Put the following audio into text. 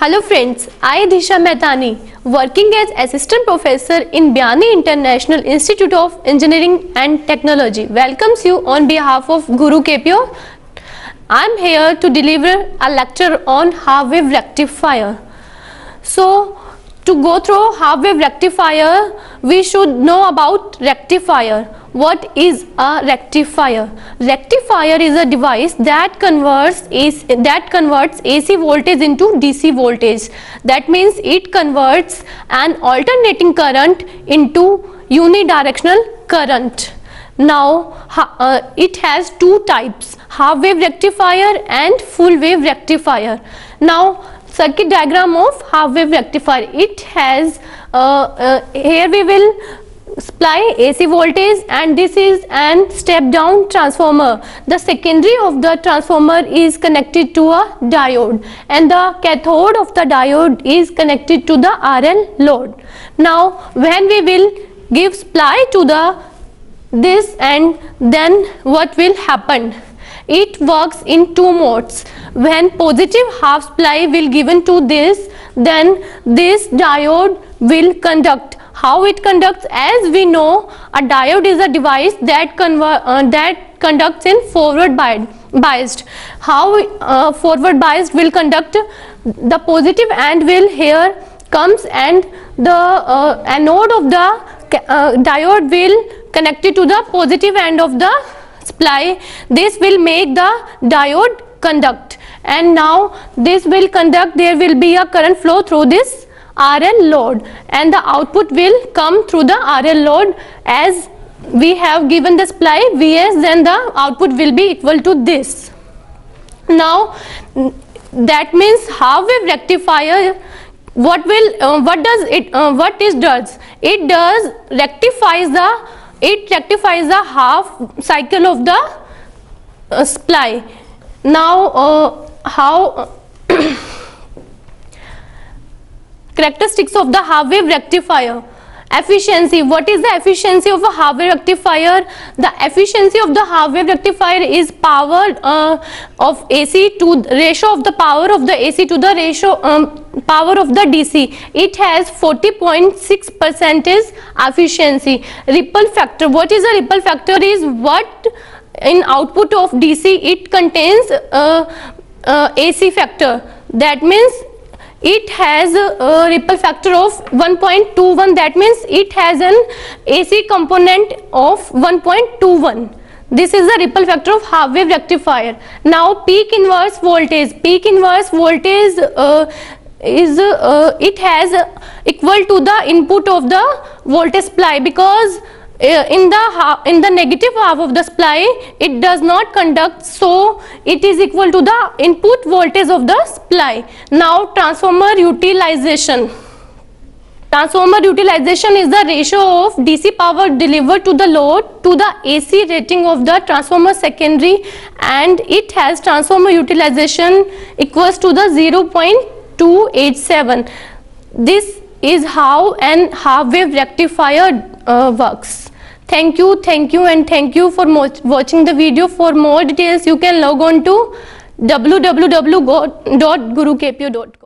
Hello friends, I Disha Mehtani, working as Assistant Professor in Byani International Institute of Engineering and Technology, welcomes you on behalf of Guru KPO. I am here to deliver a lecture on half wave rectifier. So, to go through half wave rectifier, we should know about rectifier. What is a rectifier? Rectifier is a device that converts AC voltage into DC voltage. That means it converts an alternating current into unidirectional current. Now it has two types, half wave rectifier and full wave rectifier. Now circuit diagram of half wave rectifier. It has here we will supply AC voltage, and this is an step down transformer. The secondary of the transformer is connected to a diode, and the cathode of the diode is connected to the RL load. Now when we will give supply to this, and then what will happen? It works in two modes. When positive half supply will given to this, then this diode will conduct. How it conducts? As we know, a diode is a device that conducts in forward biased. How forward biased will conduct? The positive end will here comes, and the anode of the diode will connected to the positive end of the supply. This will make the diode conduct, and now this will conduct. There will be a current flow through this RL load, and the output will come through the RL load. As we have given the supply Vs, then the output will be equal to this. Now that means half wave rectifier, what does it does? It rectifies the half cycle of the supply. Now how characteristics of the half wave rectifier. Efficiency. What is the efficiency of a half wave rectifier? The efficiency of the half wave rectifier is power of AC to ratio of the power of the AC to the ratio power of the DC. It has 40.6% efficiency. Ripple factor. What is a ripple factor? Is what in output of DC it contains AC factor. That means it has a ripple factor of 1.21. That means it has an AC component of 1.21. This is the ripple factor of half wave rectifier. Now peak inverse voltage. Peak inverse voltage it has equal to the input of the voltage supply, because in the negative half of the supply it does not conduct, so it is equal to the input voltage of the supply. Now transformer utilization. Transformer utilization is the ratio of DC power delivered to the load to the AC rating of the transformer secondary, and it has transformer utilization equals to the 0.287. This is how an half wave rectifier works. Thank you, and thank you for watching the video. For more details, you can log on to www.gurukpo.com.